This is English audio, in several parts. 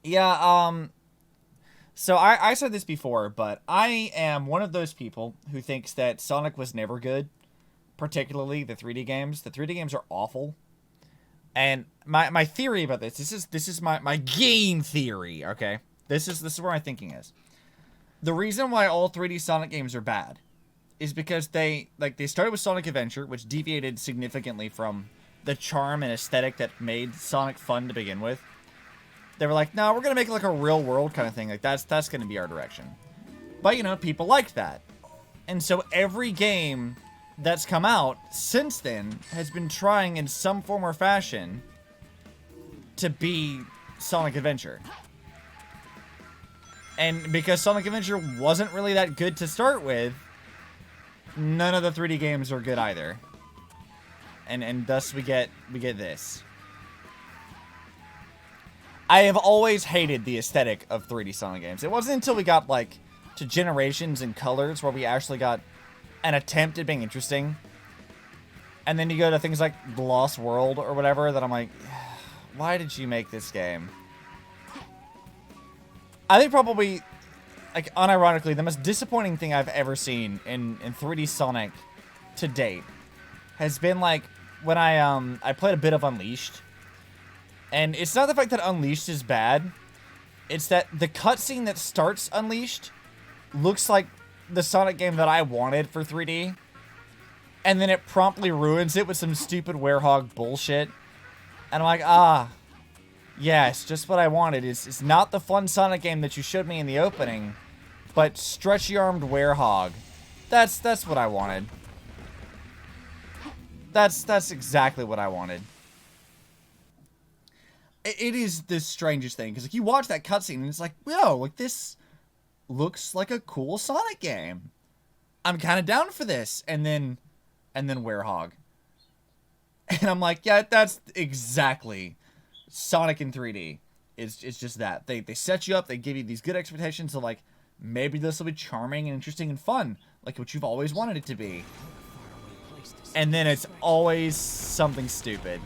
Yeah, so I said this before, but I am one of those people who thinks that Sonic was never good, particularly the 3D games. The 3D games are awful. And my theory about this is my game theory, okay? This is where my thinking is. The reason why all 3D Sonic games are bad is because they started with Sonic Adventure, which deviated significantly from the charm and aesthetic that made Sonic fun to begin with. They were like, no, we're gonna make it like a real world kind of thing. Like that's gonna be our direction. But you know, people liked that. And so every game that's come out since then has been trying in some form or fashion to be Sonic Adventure. And because Sonic Adventure wasn't really that good to start with, none of the 3D games are good either. And thus we get this. I have always hated the aesthetic of 3D Sonic games. It wasn't until we got like to Generations and Colors where we actually got an attempt at being interesting. And then you go to things like The Lost World or whatever that I'm like, why did you make this game? I think probably, like, unironically, the most disappointing thing I've ever seen in 3D Sonic to date has been, like, when I played a bit of Unleashed. And it's not the fact that Unleashed is bad. It's that the cutscene that starts Unleashed looks like the Sonic game that I wanted for 3D. And then it promptly ruins it with some stupid Werehog bullshit. And I'm like, yes, just what I wanted. It's not the fun Sonic game that you showed me in the opening, but stretchy-armed Werehog. That's what I wanted. That's exactly what I wanted. It is the strangest thing, because like, you watch that cutscene and it's like, yo, like this looks like a cool Sonic game. I'm kind of down for this. And then Werehog. And I'm like, yeah, that's exactly Sonic in 3D. It's just that. They set you up, they give you these good expectations of like, maybe this will be charming and interesting and fun, like what you've always wanted it to be. And then it's always something stupid.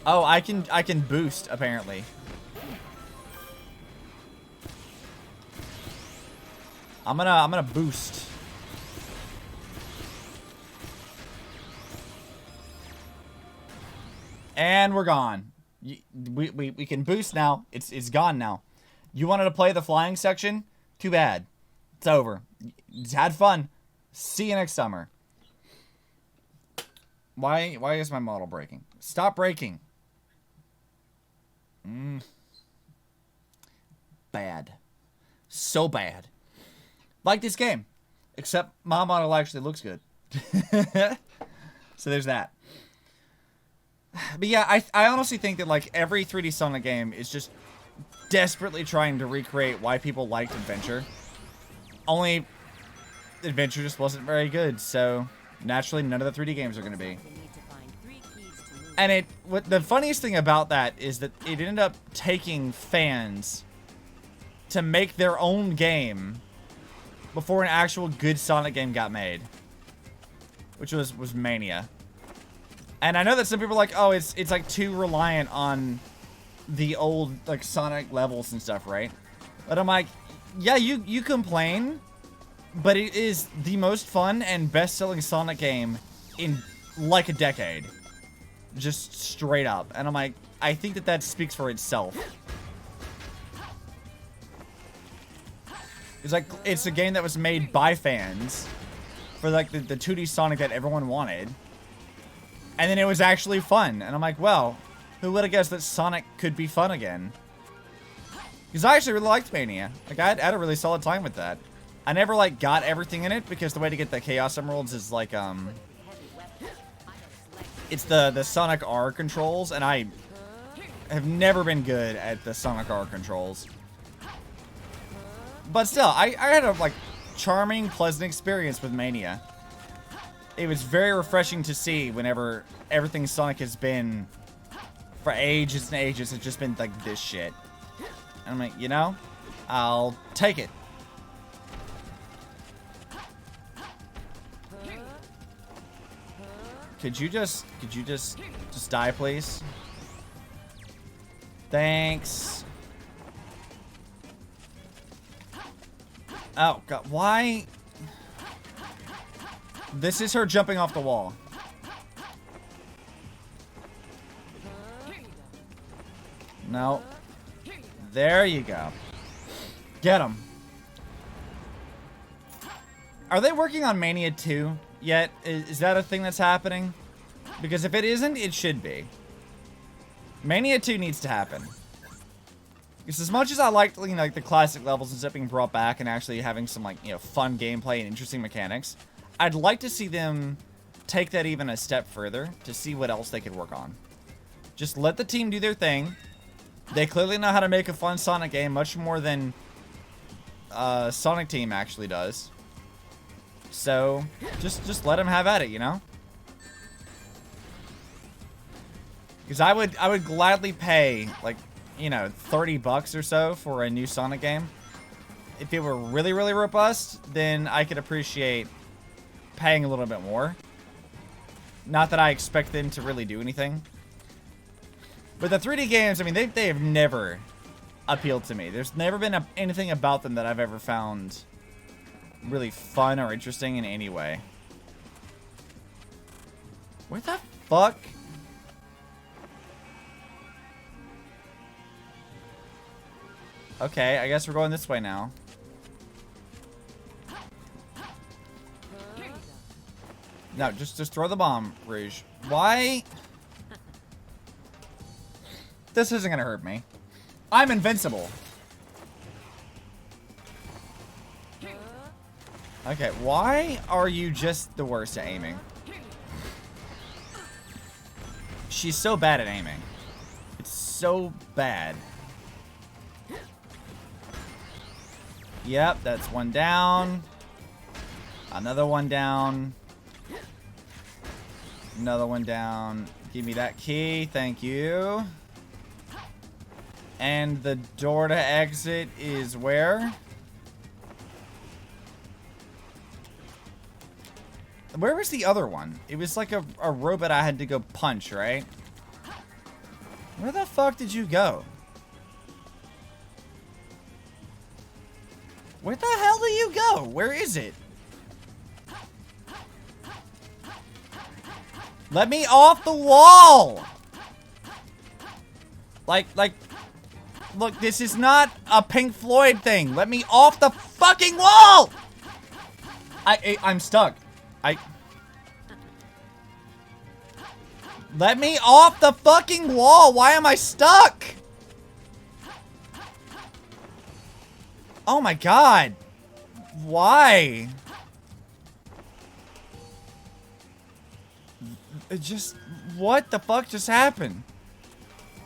Oh, I can boost, apparently. I'm gonna boost. And we're gone. We can boost now. It's gone now. You wanted to play the flying section? Too bad. It's over. It's had fun. See you next summer. Why is my model breaking? Stop breaking. Bad. So bad. Like this game. Except my model actually looks good. So there's that. But yeah, I honestly think that like every 3D Sonic game is just desperately trying to recreate why people liked Adventure. Only Adventure just wasn't very good, so naturally none of the 3D games are going to be. And what the funniest thing about that is that it ended up taking fans to make their own game before an actual good Sonic game got made, which was Mania. And I know that some people are like, oh, it's like too reliant on the old like Sonic levels and stuff, right? But I'm like, yeah, you complain, but it is the most fun and best-selling Sonic game in like a decade. Just straight up. And I'm like, I think that speaks for itself. It's like, it's a game that was made by fans for like the 2D Sonic that everyone wanted. And then it was actually fun. And I'm like, well, who would have guessed that Sonic could be fun again? Because I actually really liked Mania. Like, I had a really solid time with that. I never, like, got everything in it, because the way to get the Chaos Emeralds is, like, it's the Sonic R controls, and I have never been good at the Sonic R controls. But still, I had a, like, charming, pleasant experience with Mania. It was very refreshing to see whenever everything Sonic has been for ages and ages. It's just been like this shit. And I'm like, you know, I'll take it. Could you just die, please? Thanks. Oh, God. Why? This is her jumping off the wall. No. There you go. Get him. Are they working on Mania 2 yet? Is that a thing that's happening? Because if it isn't, it should be. Mania 2 needs to happen. Because as much as I liked, you know, like the classic levels and stuff being brought back and actually having some, like, you know, fun gameplay and interesting mechanics, I'd like to see them take that even a step further to see what else they could work on. Just let the team do their thing. They clearly know how to make a fun Sonic game much more than Sonic Team actually does. So, just let them have at it, you know? Because I would gladly pay, like, you know, 30 bucks or so for a new Sonic game. If it were really, really robust, then I could appreciate paying a little bit more. Not that I expect them to really do anything. But the 3D games, I mean, they have never appealed to me. There's never been anything about them that I've ever found really fun or interesting in any way. Where the fuck? Okay, I guess we're going this way now. No, just throw the bomb, Rouge. Why? This isn't gonna hurt me. I'm invincible. Okay, why are you just the worst at aiming? She's so bad at aiming. It's so bad. Yep, that's one down. Another one down. Another one down. Give me that key. Thank you. And the door to exit is where? Where was the other one? It was like a robot I had to go punch, right? Where the fuck did you go? Where the hell do you go? Where is it? Let me off the wall! Like, look, this is not a Pink Floyd thing. Let me off the fucking wall! I'm stuck. Let me off the fucking wall! Why am I stuck? Oh my god. Why? It just... What the fuck just happened?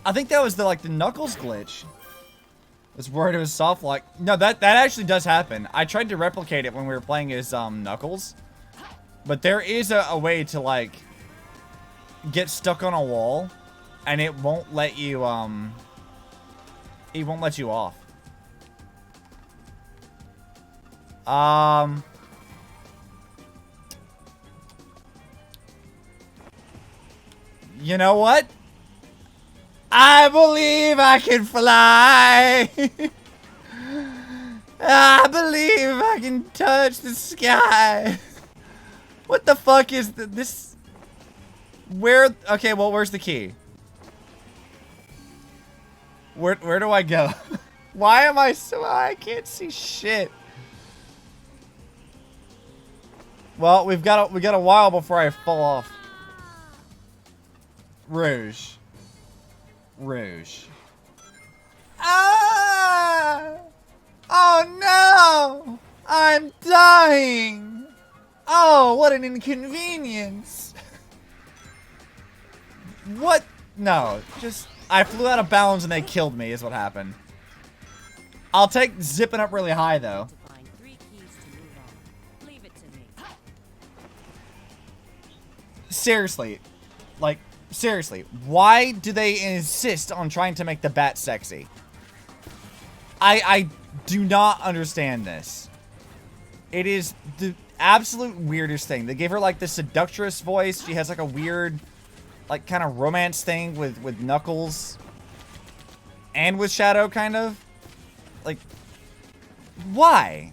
I think that was the Knuckles glitch. I was worried it was soft lock. No, that actually does happen. I tried to replicate it when we were playing as Knuckles. But there is a way to, like, get stuck on a wall. And it won't let you, it won't let you off. You know what? I believe I can fly. I believe I can touch the sky. What the fuck is this? Where? Okay, well, where's the key? Where do I go? Why am I so... I can't see shit. Well, we got a while before I fall off. Rouge. Rouge. Ah! Oh no! I'm dying! Oh, what an inconvenience! What? No, just... I flew out of bounds and they killed me is what happened. I'll take zipping up really high though. Seriously. Like, seriously. Why do they insist on trying to make the bat sexy? I do not understand this. It is the absolute weirdest thing. They gave her like the seductress voice. She has like a weird, like kind of romance thing with Knuckles. and with Shadow, kind of. Like, why?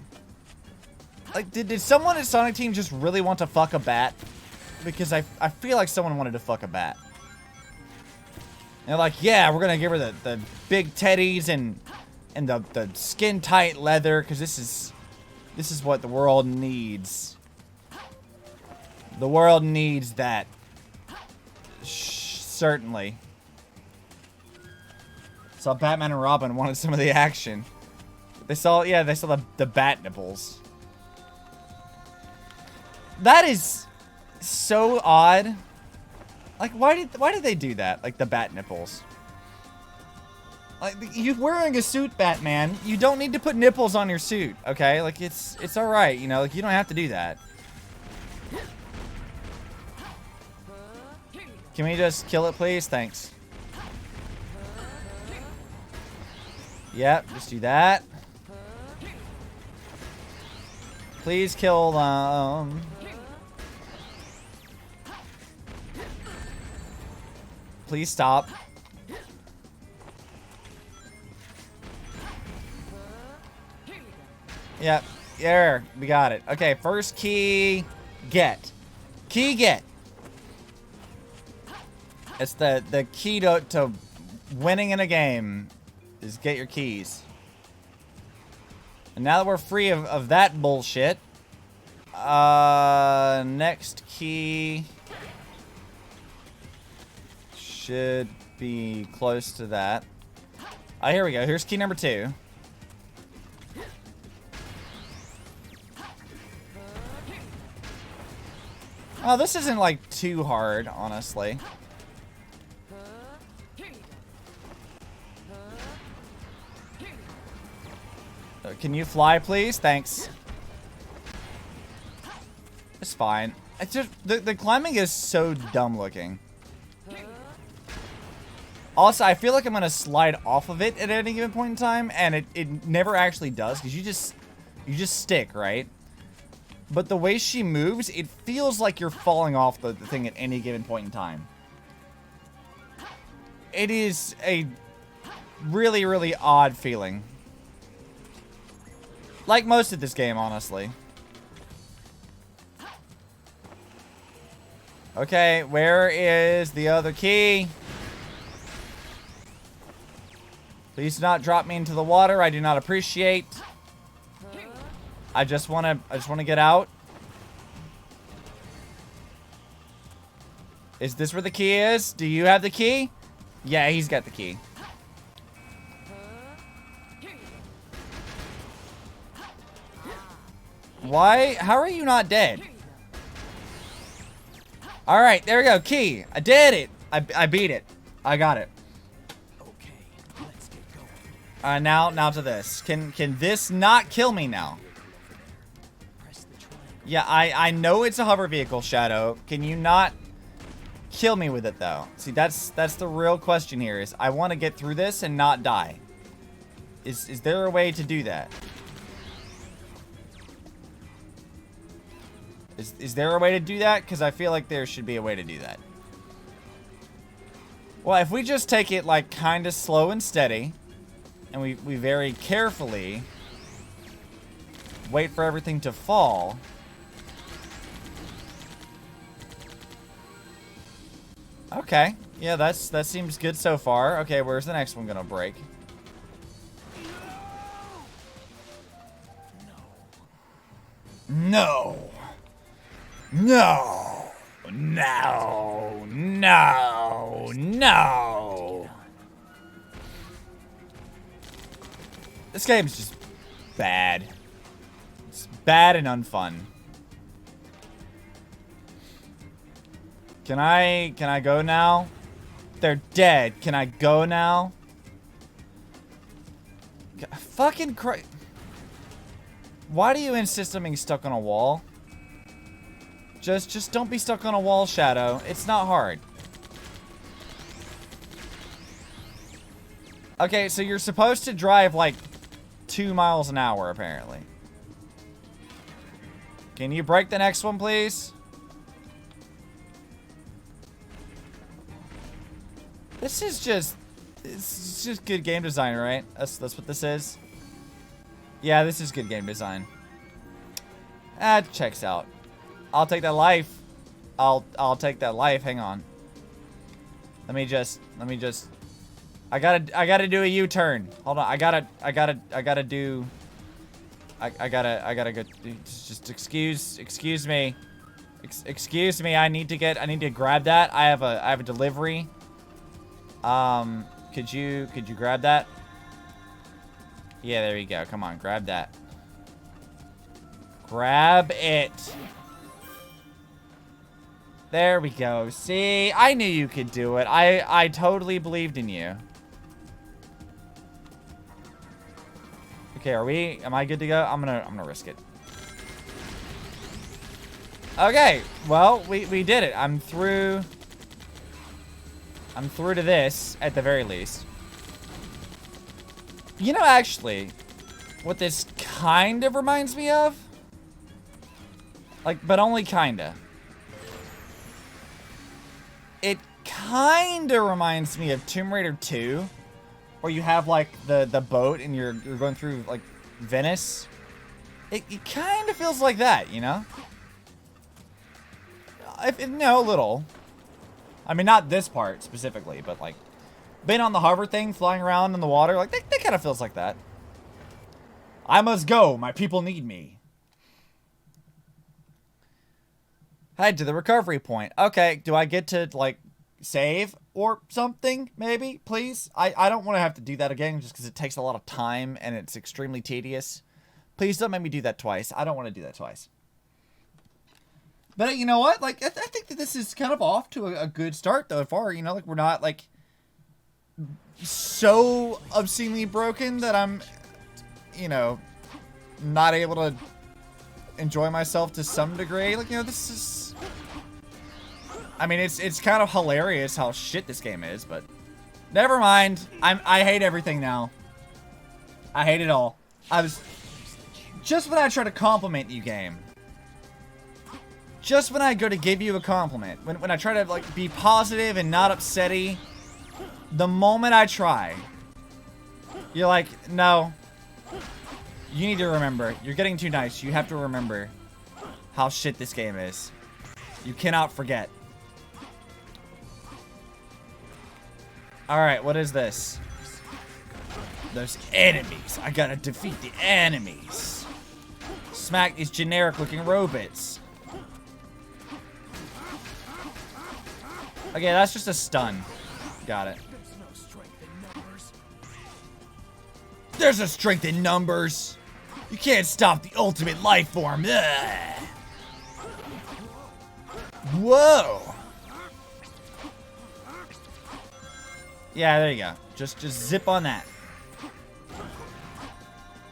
Like, did someone at Sonic Team just really want to fuck a bat? Because I feel like someone wanted to fuck a bat. They're like, yeah, we're gonna give her the big teddies and the skin tight leather, because this is what the world needs. The world needs that. Certainly. Saw Batman and Robin wanted some of the action. They saw the bat nipples. That is so odd. Like, why did they do that? Like, the bat nipples. Like, you're wearing a suit, Batman. You don't need to put nipples on your suit, okay? Like, it's alright, you know? Like, you don't have to do that. Can we just kill it, please? Thanks. Yep, just do that. Please kill them. Please stop. Yep, there, we got it. Okay, first key, get. Key, get. It's the key to winning in a game is get your keys. And now that we're free of that bullshit, next key should be close to that. Oh, here we go. Here's key number 2. Oh, this isn't like too hard, honestly. Can you fly, please? Thanks. It's fine. It's just the climbing is so dumb looking. Also, I feel like I'm gonna slide off of it at any given point in time, and it never actually does, because you just stick, right? But the way she moves, it feels like you're falling off the thing at any given point in time. It is a really, really odd feeling. Like most of this game, honestly. Okay, where is the other key? Please do not drop me into the water. I do not appreciate. I just wanna get out. Is this where the key is? Do you have the key? Yeah, he's got the key. Why? How are you not dead? Alright, there we go. Key. I did it. I beat it. I got it. Okay, let's get going. Now to this. Can this not kill me now? Yeah, I know it's a hover vehicle, Shadow. Can you not kill me with it, though? See, that's the real question here, is I want to get through this and not die. Is there a way to do that? Is there a way to do that? Because I feel like there should be a way to do that. Well, if we just take it, like, kind of slow and steady, and we very carefully wait for everything to fall. Okay. Yeah, that seems good so far. Okay, where's the next one gonna break? No. No. No. No. No. This game's just bad. It's bad and unfun. Can I go now? They're dead. Can I go now? Fucking Christ. Why do you insist on being stuck on a wall? Just don't be stuck on a wall, Shadow. It's not hard. Okay, so you're supposed to drive like 2 miles an hour, apparently. Can you break the next one, please? This is just It's just good game design, right? That's what this is. Yeah, this is good game design. That checks out. I'll take that life. I'll take that life. Hang on. Let me just I gotta do a U-turn. Hold on. I gotta go. Just excuse me. Excuse me. I need to grab that. I have a delivery. Could you grab that? Yeah, there you go. Come on, grab that. Grab it. There we go. See, I knew you could do it. I totally believed in you. Okay, am I good to go? I'm gonna risk it. Okay, well, we did it. I'm through to this, at the very least. You know, actually, what this kind of reminds me of? Like, but only kinda. It kinda reminds me of Tomb Raider 2, where you have, like, the boat and you're going through, like, Venice. It kinda feels like that, you know? No, a little. I mean, not this part specifically, but like being on the hover thing, flying around in the water, like that kind of feels like that. I must go. My people need me. Head to the recovery point. Okay, do I get to like save or something? Maybe, please. I don't want to have to do that again just because it takes a lot of time and it's extremely tedious. Please don't make me do that twice. I don't want to do that twice. But you know what? Like, I think that this is kind of off to a good start, though, far. You know, like, we're not, like, so obscenely broken that I'm, you know, not able to enjoy myself to some degree. Like, you know, this is... I mean, it's kind of hilarious how shit this game is, but... Never mind. I hate everything now. I hate it all. Just when I try to compliment you, game... Just when I go to give you a compliment, when I try to like be positive and not upsetty, the moment I try, you're like, no, you need to remember, you're getting too nice. You have to remember how shit this game is. You cannot forget. Alright, what is this? Those enemies. I gotta defeat the enemies. Smack these generic looking robots. Okay, that's just a stun. Got it. There's no strength in numbers. You can't stop the ultimate life form. Ugh. Whoa. Yeah, there you go. Just zip on that.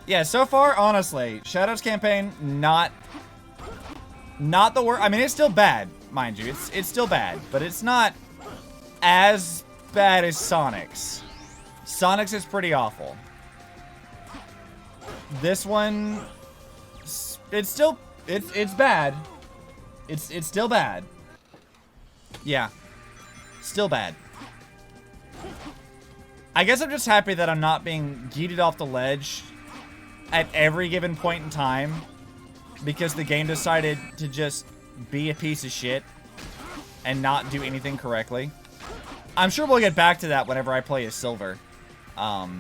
Yeah, so far, honestly, Shadow's campaign, not the worst. I mean, it's still bad. Mind you, it's still bad, but it's not as bad as Sonic's. Sonic's is pretty awful. This one, it's bad. It's still bad. Yeah, still bad. I guess I'm just happy that I'm not being yeeted off the ledge at every given point in time because the game decided to just be a piece of shit and not do anything correctly. I'm sure we'll get back to that whenever I play as Silver. The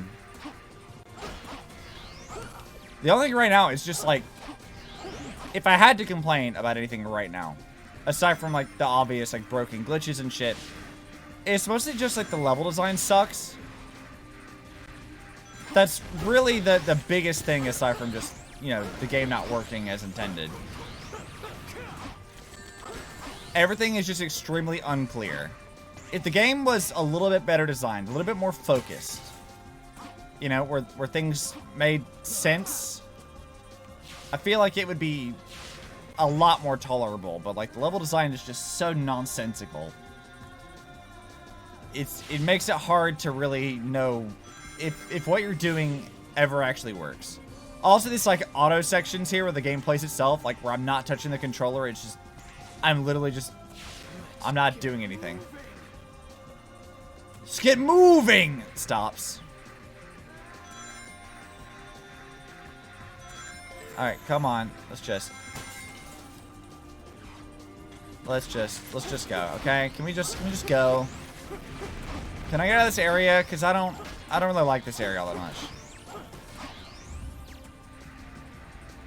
only thing right now is just like, if I had to complain about anything right now, aside from like the obvious like broken glitches and shit, it's mostly just like the level design sucks. That's really the biggest thing aside from just, you know, the game not working as intended. Everything is just extremely unclear. If the game was a little bit better designed, a little bit more focused, you know, where things made sense, I feel like it would be a lot more tolerable. But like the level design is just so nonsensical. It makes it hard to really know if what you're doing ever actually works. Also, these like auto sections here where the game plays itself, like where I'm not touching the controller, it's just, I'm literally just, I'm not doing anything. Let's get moving! Stops. Alright, come on. Let's just go, okay? Can we just go? Can I get out of this area? Because I don't really like this area all that much.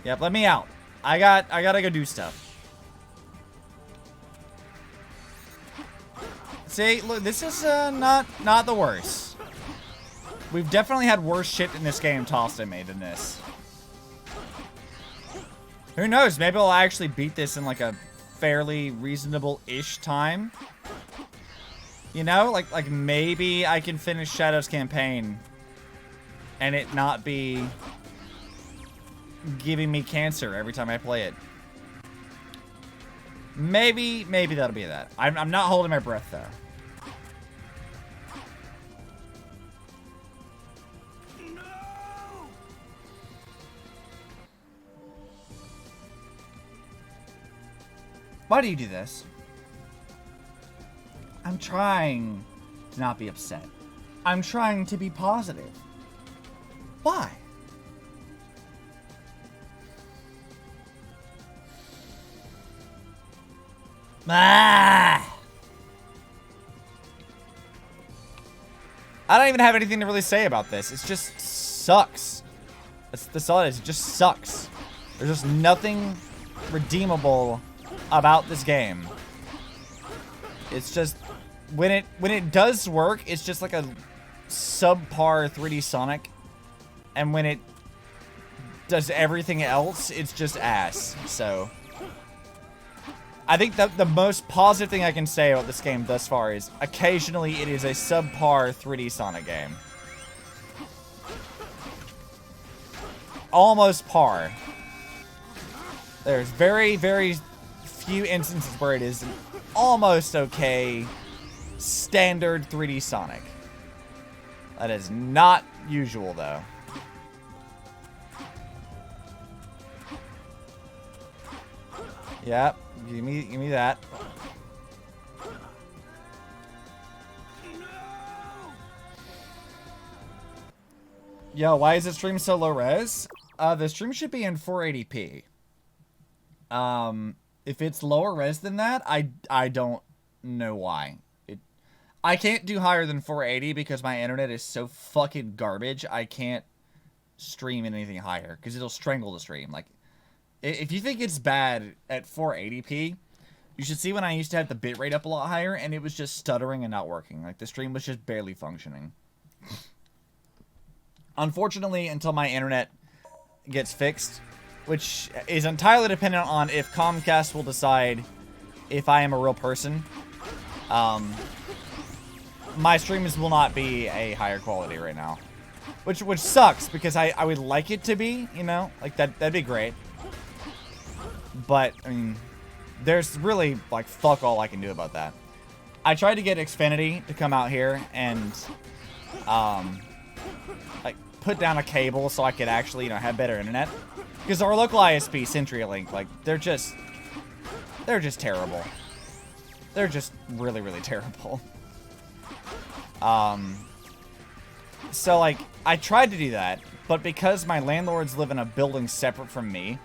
Yep, let me out. I gotta go do stuff. See, look, this is not the worst. We've definitely had worse shit in this game tossed at me than this. Who knows? Maybe I'll actually beat this in like a fairly reasonable-ish time. You know, like maybe I can finish Shadow's campaign and it not be giving me cancer every time I play it. Maybe that'll be that. I'm not holding my breath though. Why do you do this? I'm trying to not be upset. I'm trying to be positive. Why? Ah! I don't even have anything to really say about this. It just sucks. That's all it is. It just sucks. There's just nothing redeemable about this game. It's just when it does work, it's just like a subpar 3D Sonic, and when it does everything else, it's just ass. So I think the most positive thing I can say about this game thus far is occasionally it is a subpar 3D Sonic game. Almost par. There's very, very few instances where it is an almost okay standard 3D Sonic. That is not usual though. Yep, give me that. Yo, why is the stream so low res? The stream should be in 480p. If it's lower res than that, I don't know why. I can't do higher than 480 because my internet is so fucking garbage. I can't stream anything higher because it'll strangle the stream. Like, if you think it's bad at 480p, you should see when I used to have the bitrate up a lot higher and it was just stuttering and not working. Like, the stream was just barely functioning. Unfortunately, until my internet gets fixed, which is entirely dependent on if Comcast will decide if I am a real person, my streams will not be a higher quality right now. Which sucks, because I would like it to be, you know? Like, that'd be great. But, I mean, there's really, like, fuck all I can do about that. I tried to get Xfinity to come out here and, like, put down a cable so I could actually, you know, have better internet. Because our local ISP, CenturyLink, like, they're just terrible. They're just really, really terrible. So, like, I tried to do that, but because my landlords live in a building separate from me,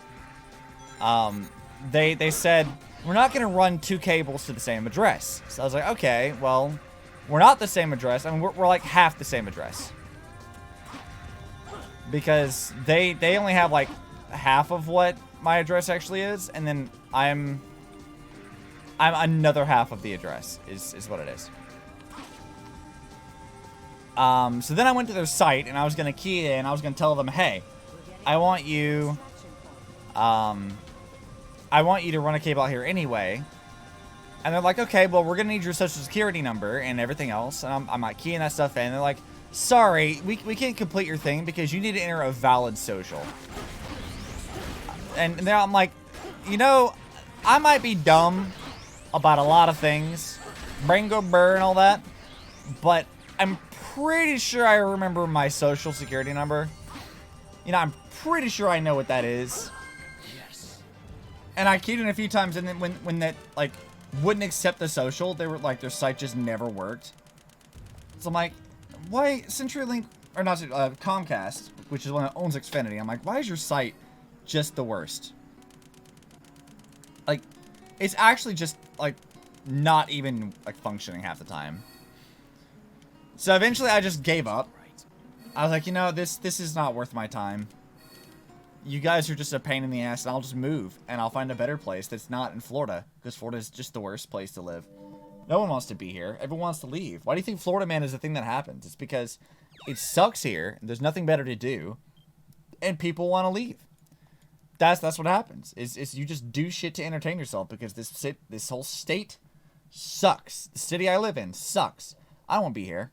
they said, we're not going to run two cables to the same address. So I was like, okay, well, we're not the same address. I mean, we're like half the same address. Because they only have, like, half of what my address actually is, and then I'm another half of the address, is what it is. So then I went to their site, and I was going to key in, I was going to tell them, hey, I want you to run a cable out here anyway. And they're like, okay, well, we're going to need your social security number and everything else. And I'm like keying that stuff in. And they're like, sorry, we can't complete your thing because you need to enter a valid social. And now I'm like, you know, I might be dumb about a lot of things. Brain go burr and all that. But I'm pretty sure I remember my social security number. You know, I'm pretty sure I know what that is. Yes. And I keyed in a few times, and then when that, like, wouldn't accept the social, they were like, their site just never worked. So I'm like, why CenturyLink, or not, Comcast, which is one that owns Xfinity, I'm like, why is your site just the worst? Like, it's actually just, like, not even, like, functioning half the time. So eventually I just gave up. I was like, you know, this is not worth my time. You guys are just a pain in the ass, and I'll just move, and I'll find a better place that's not in Florida, because Florida is just the worst place to live. No one wants to be here. Everyone wants to leave. Why do you think Florida Man is the thing that happens? It's because it sucks here, and there's nothing better to do, and people want to leave. That's what happens. Is you just do shit to entertain yourself, because this whole state sucks. The city I live in sucks. I don't want to be here.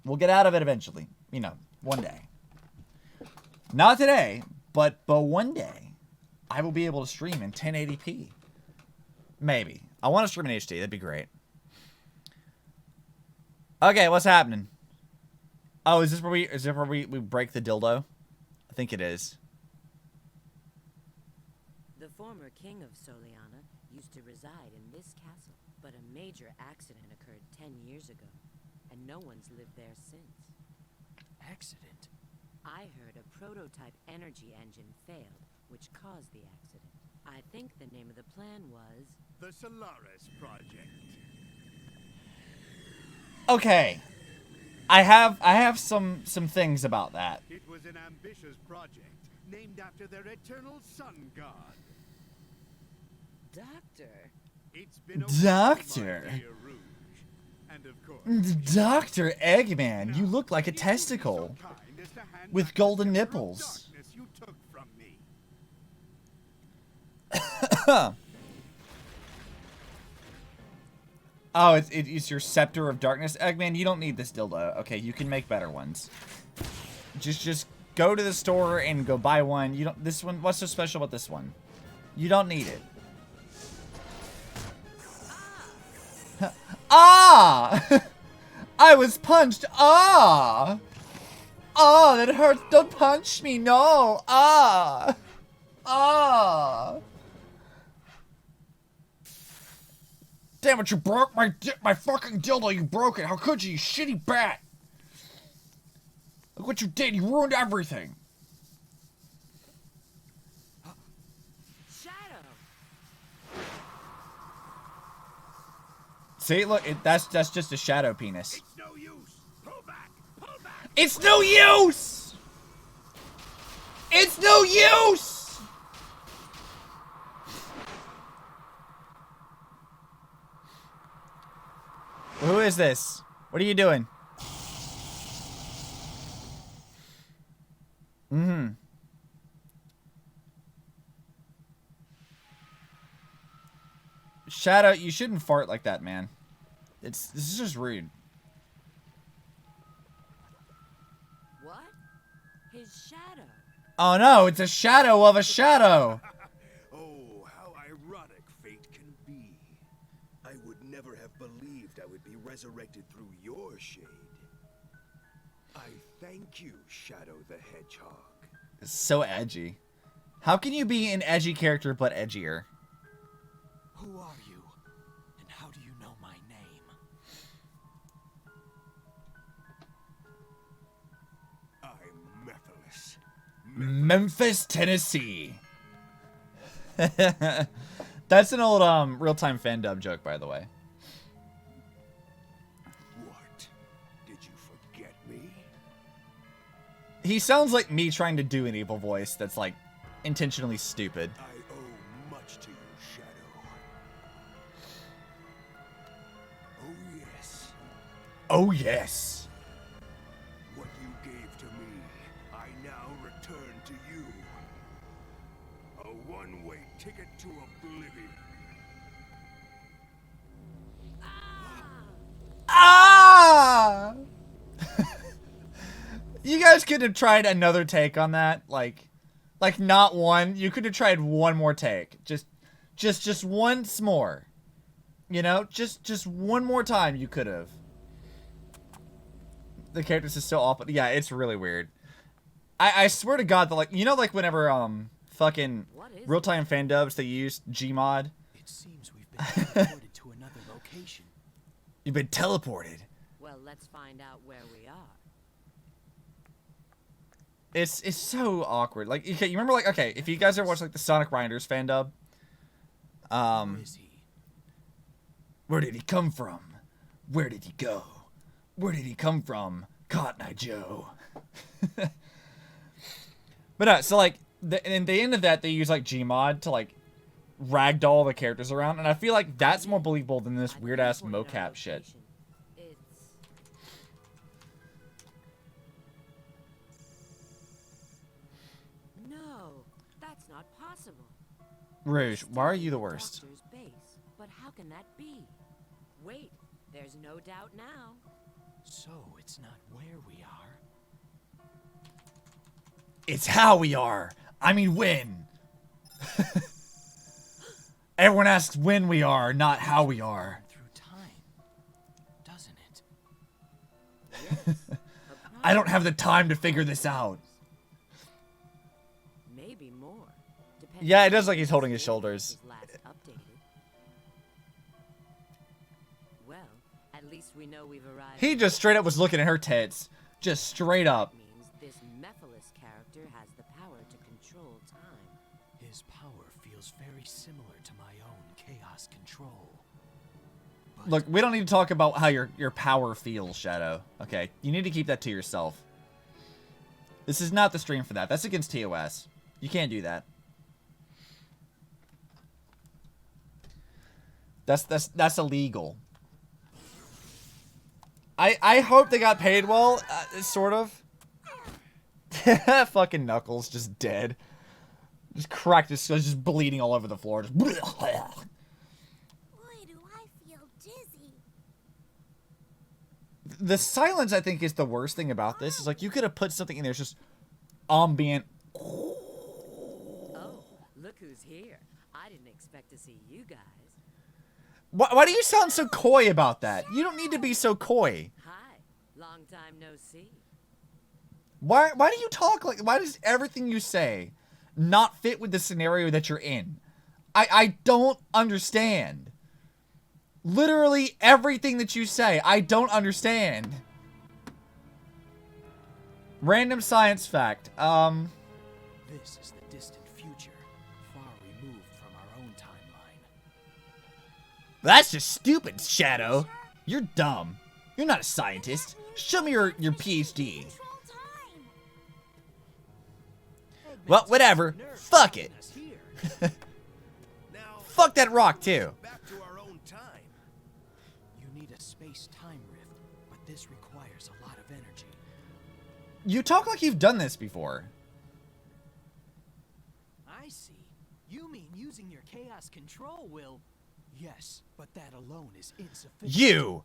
We'll get out of it eventually. You know, one day. Not today, but one day, I will be able to stream in 1080p. Maybe. I want to stream in HD. That'd be great. Okay, what's happening? Oh, is this where we break the dildo? I think it is. The former king of Soliana used to reside in this castle, but a major accident occurred 10 years ago, and no one's lived there since. Accident? I heard a prototype energy engine failed, which caused the accident. I think the name of the plan was... the Solaris Project. Okay. I have some things about that. It was an ambitious project, named after their eternal sun god. Doctor? It's been a Doctor? while, my dear Rouge. And of course, Dr. Eggman, you look like a testicle with golden nipples. You took from me. Oh, it's your scepter of darkness. Eggman, you don't need this dildo. Okay, you can make better ones. Just go to the store and go buy one. You don't. This one. What's so special about this one? You don't need it. Ah! I was punched. Ah! Ah, that hurts. Don't punch me. No. Ah! Ah! Damn it, you broke my fucking dildo. You broke it. How could you shitty bat? Look what you did. You ruined everything. Shadow! See, look, that's just a shadow penis. It's no use. Pull back. Pull back. It's no use! It's no use! Who is this? What are you doing? Mm-hmm. Shadow, you shouldn't fart like that, man. This is just rude. What? His shadow. Oh no, it's a shadow of a shadow. Oh, how ironic fate can be. I would never have believed I would be resurrected through your shade. I thank you, Shadow the Hedgehog. It's so edgy. How can you be an edgy character but edgier? Who are you? And how do you know my name? I'm Mephiles. Memphis, Tennessee. That's an old real-time fan dub joke, by the way. What? Did you forget me? He sounds like me trying to do an evil voice that's like intentionally stupid. I owe much to you, Shadow. Oh yes. Oh yes. What you gave to me, I now return to you. A one-way ticket to oblivion. Ah! You guys could have tried another take on that, like not one. You could have tried one more take, just once more. You know, just one more time. You could have. The characters is so awful. Yeah, it's really weird. I swear to God that, like, you know, like whenever fucking real-time fan dubs, they use Gmod. It seems we've been transported to another location. You've been teleported. Well, let's find out where we are. It's so awkward. Like, okay, you remember, like, okay, if you guys ever watched, like, the Sonic Riders fan dub, Who is he? where did he come from? Where did he go? Where did he come from? Cotton Eye Joe. But no, so, like, in the end of that, they use, like, Gmod to, like, ragdoll the characters around, and I feel like that's more believable than this weird-ass mocap shit. It's... No, that's not possible. Rouge, why are you the worst? Doctor's base, but how can that be? Wait, there's no doubt now. So it's not where we are. It's how we are. I mean, when. Everyone asks when we are, not how we are. Through time, doesn't it? Yes. I don't have the time to figure this out. Maybe more. Depending Yeah, it on does look like when he's holding his this shoulders. was last updated. Well, at least we know we've arrived. He just straight up was looking at her tits. Just straight up. Means this Mephiles character has the power to control time. His power feels very similar to my own chaos control. But Look, we don't need to talk about how your power feels, Shadow. Okay, you need to keep that to yourself. This is not the stream for that. That's against TOS. You can't do that. That's illegal. I hope they got paid well, sort of. Fucking Knuckles just dead. Just cracked his skull, just bleeding all over the floor. Just Boy, do I feel dizzy. the silence, I think, is the worst thing about this. Is like you could have put something in there, it's just ambient. Oh, look who's here. I didn't expect to see you guys. Why do you sound so coy about that? You don't need to be so coy. Hi, long time no see. Why do you talk like? Why does everything you say not fit with the scenario that you're in? I don't understand. Literally everything that you say, I don't understand. Random science fact. this is the distant future, far removed from our own timeline. That's just stupid, Shadow. You're dumb. You're not a scientist. Show me your PhD. Control time. Well, whatever. Fuck it. Us here. Now, Fuck that rock, too. back to our own time. You need a space-time rift, but this requires a lot of energy. You talk like you've done this before. I see. You mean using your chaos control will... Yes, but that alone is insufficient.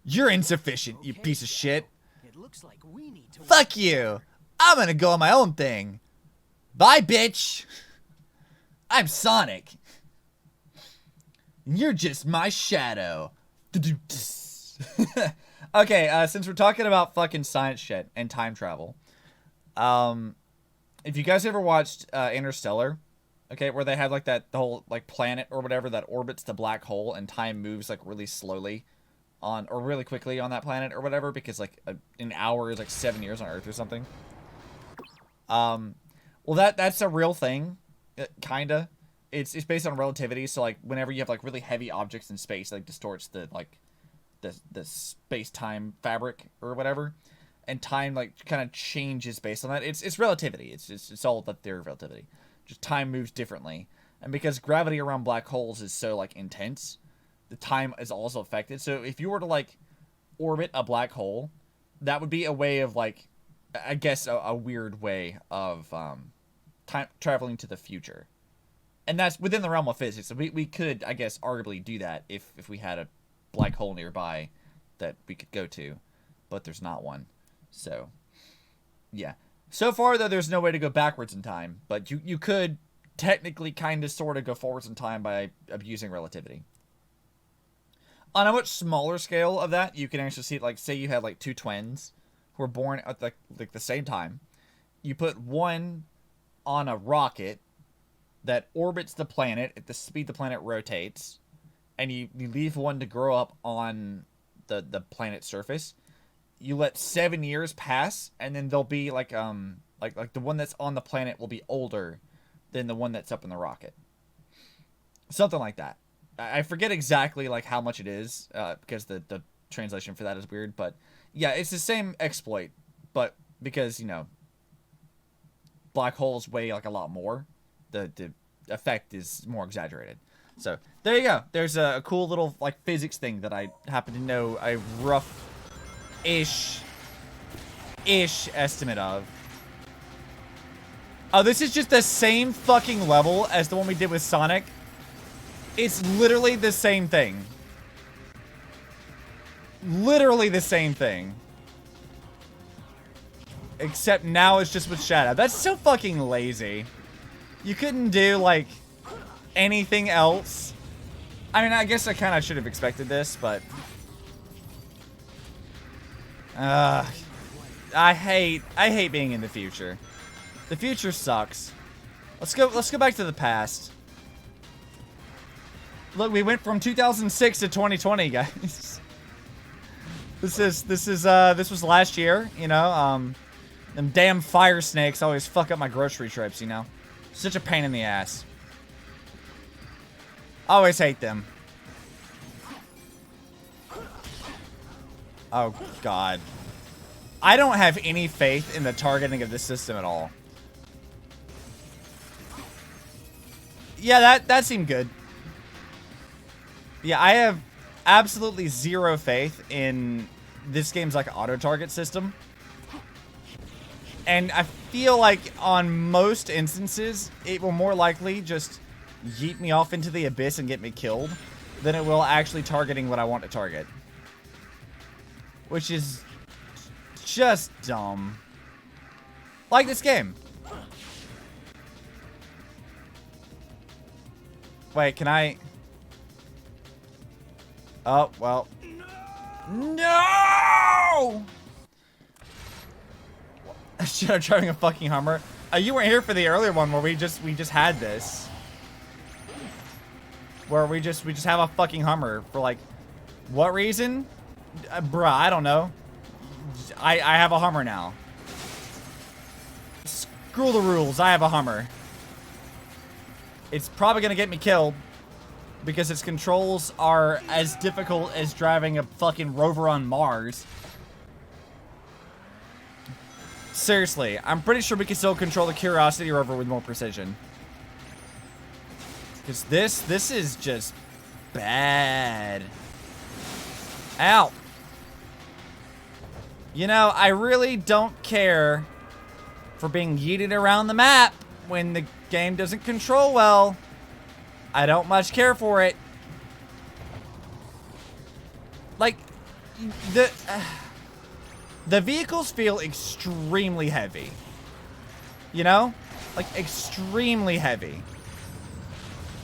You're insufficient, you Okay, piece of shit. It looks like we need to... Fuck you. I'm gonna go on my own thing. Bye, bitch. I'm Sonic. And you're just my shadow. Okay, since we're talking about fucking science shit and time travel, if you guys ever watched Interstellar, okay, where they have like the whole like planet or whatever that orbits the black hole and time moves like really slowly on or really quickly on that planet or whatever because like an hour is like 7 years on Earth or something. Well, that's a real thing, kinda. It's based on relativity, so like whenever you have like really heavy objects in space, it, like distorts the like the space-time fabric or whatever, and time like kind of changes based on that. It's relativity. It's all the theory of relativity. Just time moves differently, and because gravity around black holes is so like intense, the time is also affected. So if you were to like orbit a black hole, that would be a way of like, I guess a weird way of time traveling to the future. And that's within the realm of physics. So we could, I guess, arguably do that if we had a black hole nearby that we could go to. But there's not one. So, yeah. So far, though, there's no way to go backwards in time. But you could technically kind of sort of go forwards in time by abusing relativity. On a much smaller scale of that, you can actually see, like, say you had, like, two twins who were born at, like the same time. You put one on a rocket that orbits the planet at the speed the planet rotates, and you leave one to grow up on the planet's surface. You let 7 years pass, and then they'll be like the one that's on the planet will be older than the one that's up in the rocket. Something like that. I forget exactly like how much it is, because the translation for that is weird, but yeah, it's the same exploit, but because, you know, black holes weigh like a lot more, the effect is more exaggerated. So there you go. There's a cool little like physics thing that I happen to know a rough-ish estimate of. Oh, this is just the same fucking level as the one we did with Sonic. It's literally the same thing. Literally the same thing. Except now it's just with Shadow. That's so fucking lazy. You couldn't do, like, anything else. I mean, I guess I kind of should have expected this, but... I hate being in the future. The future sucks. Let's go back to the past. Look, we went from 2006 to 2020, guys. This was last year, you know. Them damn fire snakes always fuck up my grocery trips, you know. Such a pain in the ass. Always hate them. Oh God. I don't have any faith in the targeting of this system at all. Yeah, that seemed good. Yeah, I have absolutely zero faith in this game's like auto-target system. And I feel like on most instances, it will more likely just yeet me off into the abyss and get me killed than it will actually targeting what I want to target. Which is just dumb. Like this game. Wait, can I... Oh, well. No! Shit, I'm driving a fucking Hummer. You weren't here for the earlier one where we just had this. Where we just have a fucking Hummer for like, what reason? Bruh, I don't know. I have a Hummer now. Screw the rules, I have a Hummer. It's probably gonna get me killed because its controls are as difficult as driving a fucking rover on Mars. Seriously, I'm pretty sure we can still control the Curiosity rover with more precision. Because this is just bad. Ow. You know, I really don't care for being yeeted around the map when the game doesn't control well. I don't much care for it. Like, the vehicles feel extremely heavy. You know? Like, extremely heavy.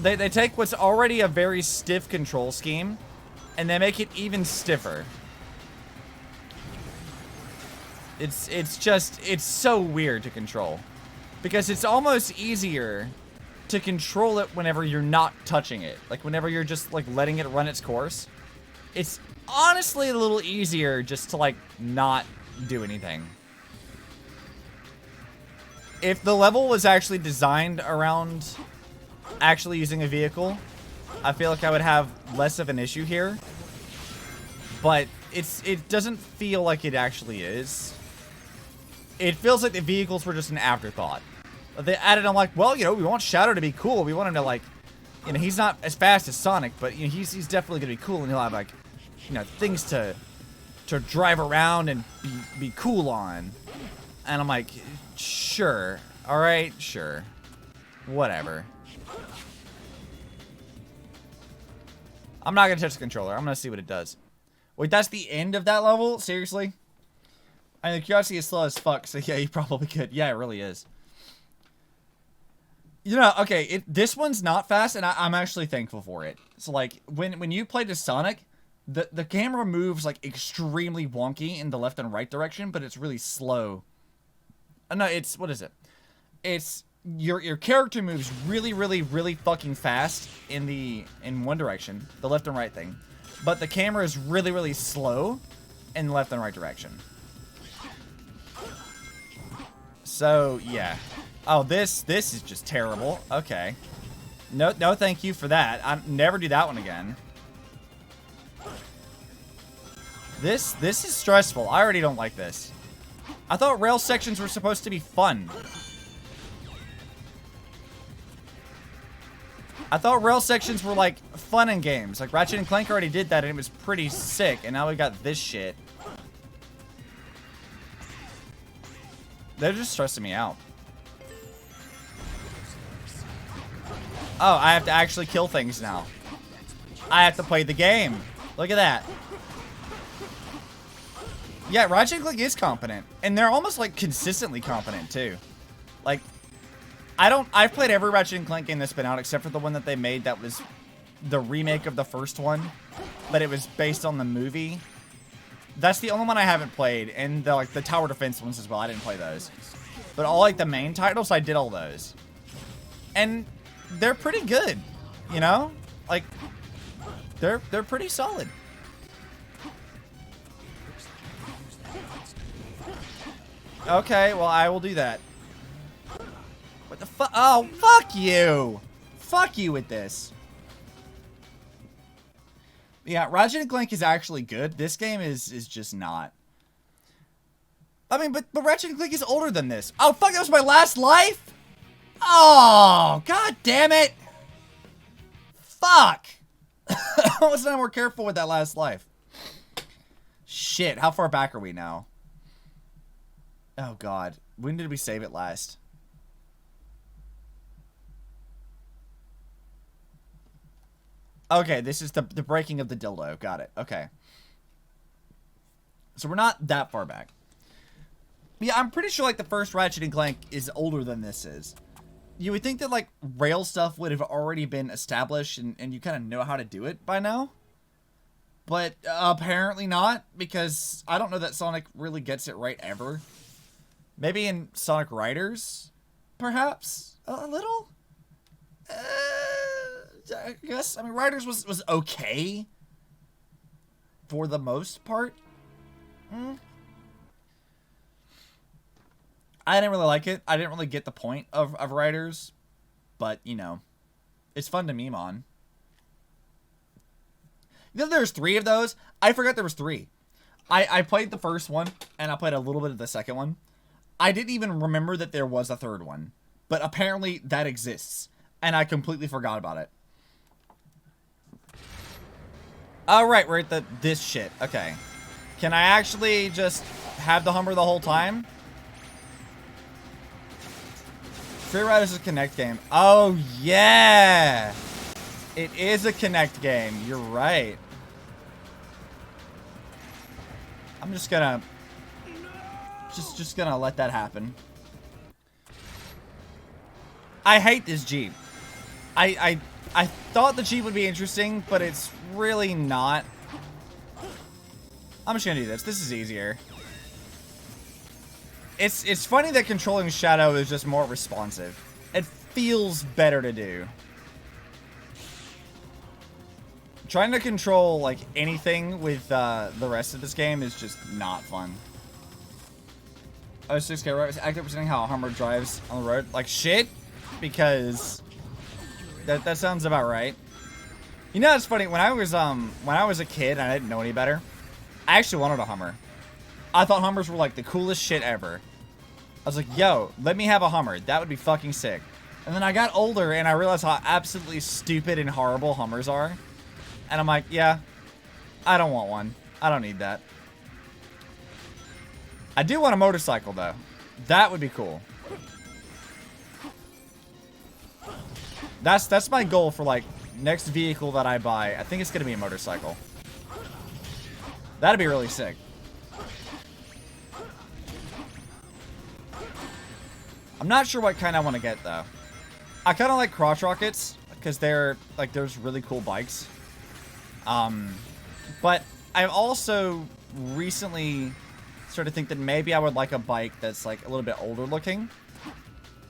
They take what's already a very stiff control scheme, and they make it even stiffer. It's so weird to control. Because it's almost easier to control it whenever you're not touching it. Like, whenever you're just, like, letting it run its course. It's honestly a little easier just to, like, not do anything. If the level was actually designed around actually using a vehicle, I feel like I would have less of an issue here. But it doesn't feel like it actually is. It feels like the vehicles were just an afterthought. They added, I'm like, well, you know, we want Shadow to be cool. We want him to, like, you know, he's not as fast as Sonic, but, you know, he's definitely going to be cool, and he'll have, like, you know, things to drive around and be cool on. And I'm like, sure. All right, sure. Whatever. I'm not going to touch the controller. I'm going to see what it does. Wait, that's the end of that level? Seriously? I mean, the Curiosity is slow as fuck, so yeah, you probably could. Yeah, it really is. You know, okay, this one's not fast, and I'm actually thankful for it. So, like, when you play the Sonic, the camera moves, like, extremely wonky in the left and right direction, but it's really slow. No, it's, what is it? It's, your character moves really, really, really fucking fast in one direction, the left and right thing. but the camera is really, really slow in the left and right direction. So, yeah. Oh, this is just terrible. Okay. No, thank you for that. I'll never do that one again. This is stressful. I already don't like this. I thought rail sections were supposed to be fun. I thought rail sections were, like, fun in games. Like, Ratchet and Clank already did that, and it was pretty sick. And now we got this shit. They're just stressing me out. Oh, I have to actually kill things now. I have to play the game. Look at that. Yeah, Ratchet and Clank is competent. And they're almost, like, consistently competent, too. Like... I've played every Ratchet and Clank game that's been out except for the one that they made that was the remake of the first one, but it was based on the movie. That's the only one I haven't played, and the tower defense ones as well. I didn't play those, but all like the main titles, I did all those, and they're pretty good. You know, like they're pretty solid. Okay, well I will do that. What the fuck? Oh, fuck you! Fuck you with this. Yeah, Ratchet and Clank is actually good. This game is just not. I mean, but Ratchet and Clank is older than this. Oh, fuck, that was my last life? Oh, god damn it. Fuck. I was not more careful with that last life. Shit, how far back are we now? Oh, god. When did we save it last? Okay, this is the breaking of the dildo. Got it. Okay. So we're not that far back. Yeah, I'm pretty sure, like, the first Ratchet and Clank is older than this is. You would think that, like, rail stuff would have already been established and you kind of know how to do it by now. But apparently not, because I don't know that Sonic really gets it right ever. Maybe in Sonic Riders, perhaps? A little? I guess. I mean, Riders was okay. For the most part. I didn't really like it. I didn't really get the point of Riders. But, you know. It's fun to meme on. You know there's 3 of those? I forgot there was 3. I played the first one. And I played a little bit of the second one. I didn't even remember that there was a 3rd one. But apparently that exists. And I completely forgot about it. Alright, we're at this shit. Okay. Can I actually just have the Hummer the whole time? Free Riders is a Connect game. Oh, yeah! It is a Connect game. You're right. I'm just gonna... Just gonna let that happen. I hate this Jeep. I thought the Jeep would be interesting, but it's really not. I'm just gonna do this. This is easier. It's funny that controlling Shadow is just more responsive. It feels better to do. Trying to control, like, anything with the rest of this game is just not fun. Oh, 6K, right? It's active presenting how a Hummer drives on the road. Like, shit? Because... That sounds about right. You know, it's funny. When I was a kid and I didn't know any better, I actually wanted a Hummer. I thought Hummers were, like, the coolest shit ever. I was like, yo, let me have a Hummer. That would be fucking sick. And then I got older and I realized how absolutely stupid and horrible Hummers are. And I'm like, yeah, I don't want one. I don't need that. I do want a motorcycle, though. That would be cool. That's my goal for, like, next vehicle that I buy. I think it's going to be a motorcycle. That'd be really sick. I'm not sure what kind I want to get, though. I kind of like crotch rockets, because they're, like, there's really cool bikes. But I've also recently started to think that maybe I would like a bike that's, like, a little bit older looking.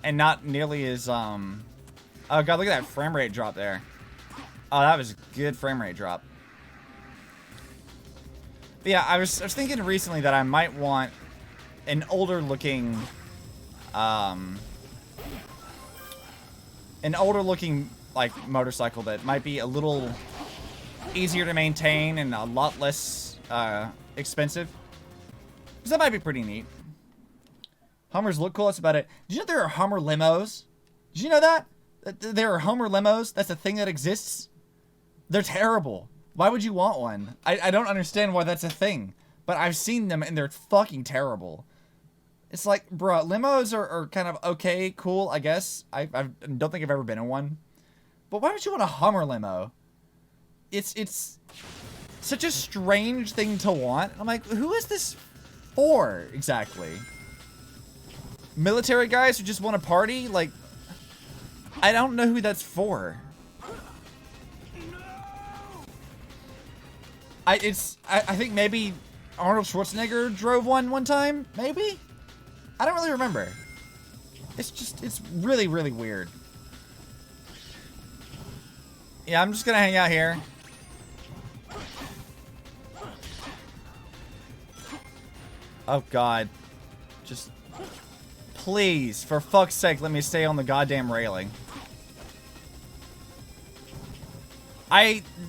And not nearly as, Oh god, look at that frame rate drop there. Oh, that was a good frame rate drop. But yeah, I was thinking recently that I might want an older looking, like motorcycle that might be a little easier to maintain and a lot less expensive. Because that might be pretty neat. Hummers look cool, that's about it. Did you know there are Hummer limos? Did you know that? There are Hummer limos? That's a thing that exists? They're terrible. Why would you want one? I don't understand why that's a thing. But I've seen them and they're fucking terrible. It's like, bruh, limos are kind of okay, cool, I guess. I don't think I've ever been in one. But why would you want a Hummer limo? It's such a strange thing to want. I'm like, who is this for, exactly? Military guys who just want to party? Like, I don't know who that's for. I think maybe Arnold Schwarzenegger drove one time? Maybe? I don't really remember. It's really, really weird. Yeah, I'm just gonna hang out here. Oh, God. Just... Please, for fuck's sake, let me stay on the goddamn railing.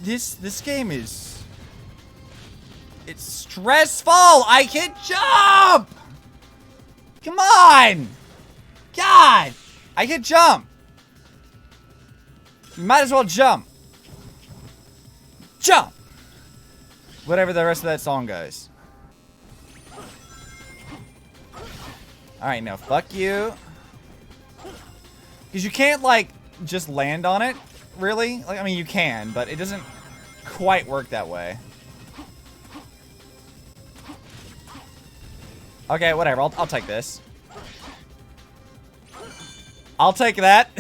This game is... It's stressful! I can jump! Come on! God! I can jump! You might as well jump. Jump! Whatever the rest of that song goes. Alright, now fuck you. Because you can't, like, just land on it, really. Like, I mean, you can, but it doesn't quite work that way. Okay, whatever. I'll take this. I'll take that.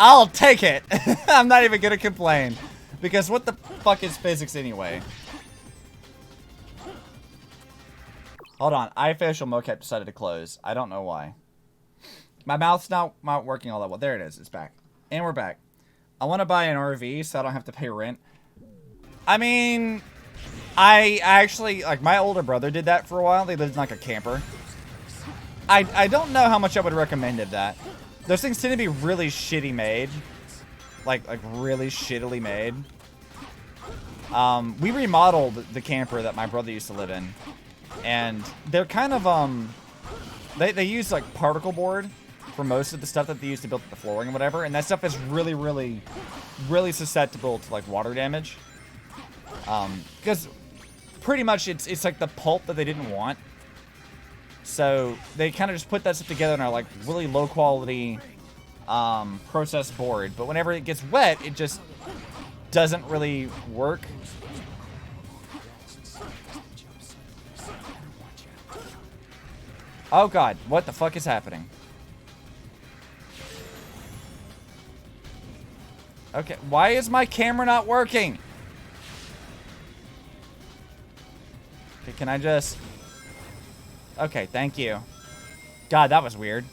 I'll take it. I'm not even gonna complain. Because what the fuck is physics anyway? Hold on. iFacial mocap decided to close. I don't know why. My mouth's not working all that well. There it is. It's back. And we're back. I want to buy an RV so I don't have to pay rent. I mean... I actually, like, my older brother did that for a while. They lived in, like, a camper. I don't know how much I would recommend of that. Those things tend to be really shitty made. Like really shittily made. We remodeled the camper that my brother used to live in. And they're kind of, they use, like, particle board for most of the stuff that they use to build the flooring and whatever. And that stuff is really, really, really susceptible to, like, water damage. Because pretty much it's like the pulp that they didn't want. So they kind of just put that stuff together and are like really low quality processed board. But whenever it gets wet, it just doesn't really work. Oh God, what the fuck is happening? Okay, why is my camera not working? Okay, can I just... Okay, thank you. God, that was weird.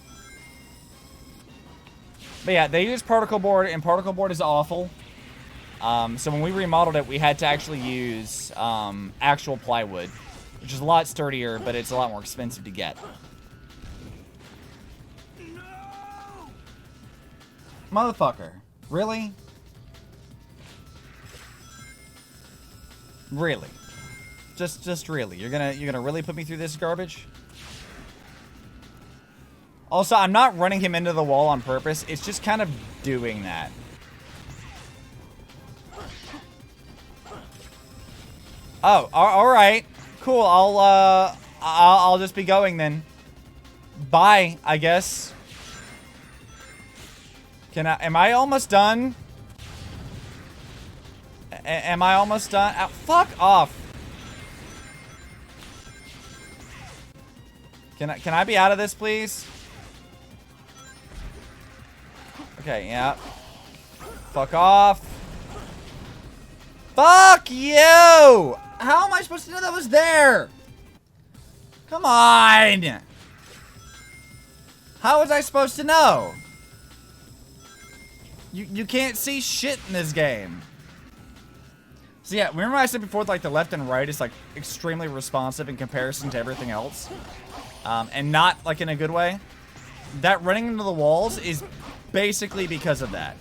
But yeah, they use particle board, and particle board is awful. So when we remodeled it, we had to actually use actual plywood, which is a lot sturdier, but it's a lot more expensive to get. Motherfucker. Really? Really? Just really. You're gonna really put me through this garbage? Also, I'm not running him into the wall on purpose. It's just kind of doing that. Oh, all right. Cool. I'll just be going then. Bye, I guess. Am I almost done? Am I almost done? Oh, fuck off. Can I be out of this, please? Okay, yeah. Fuck off. Fuck you! How am I supposed to know that was there? Come on! How was I supposed to know? You can't see shit in this game. So yeah, remember I said before, like, the left and right is, like, extremely responsive in comparison to everything else? And not, like, in a good way? That running into the walls is basically because of that.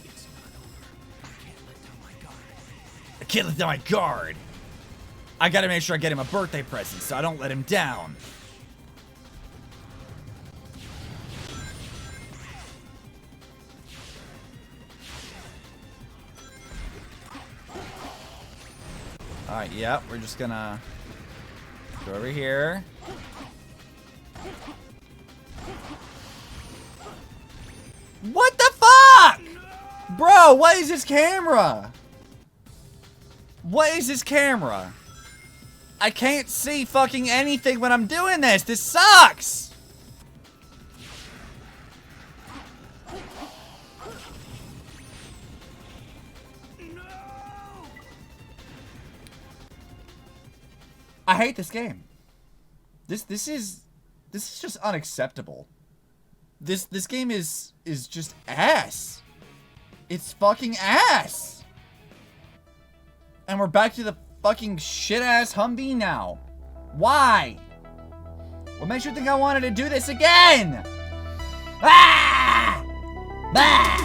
It's not over. I can't let down my guard. I can't let down my guard. I gotta make sure I get him a birthday present so I don't let him down. Alright, yep, we're just gonna go over here. What the fuck? Bro, what is this camera? What is this camera? I can't see fucking anything when I'm doing this. This sucks. I hate this game. This is just unacceptable. This game is just ass. It's fucking ass. And we're back to the fucking shit-ass Humvee now. Why? What makes you think I wanted to do this again? Ah! Ah!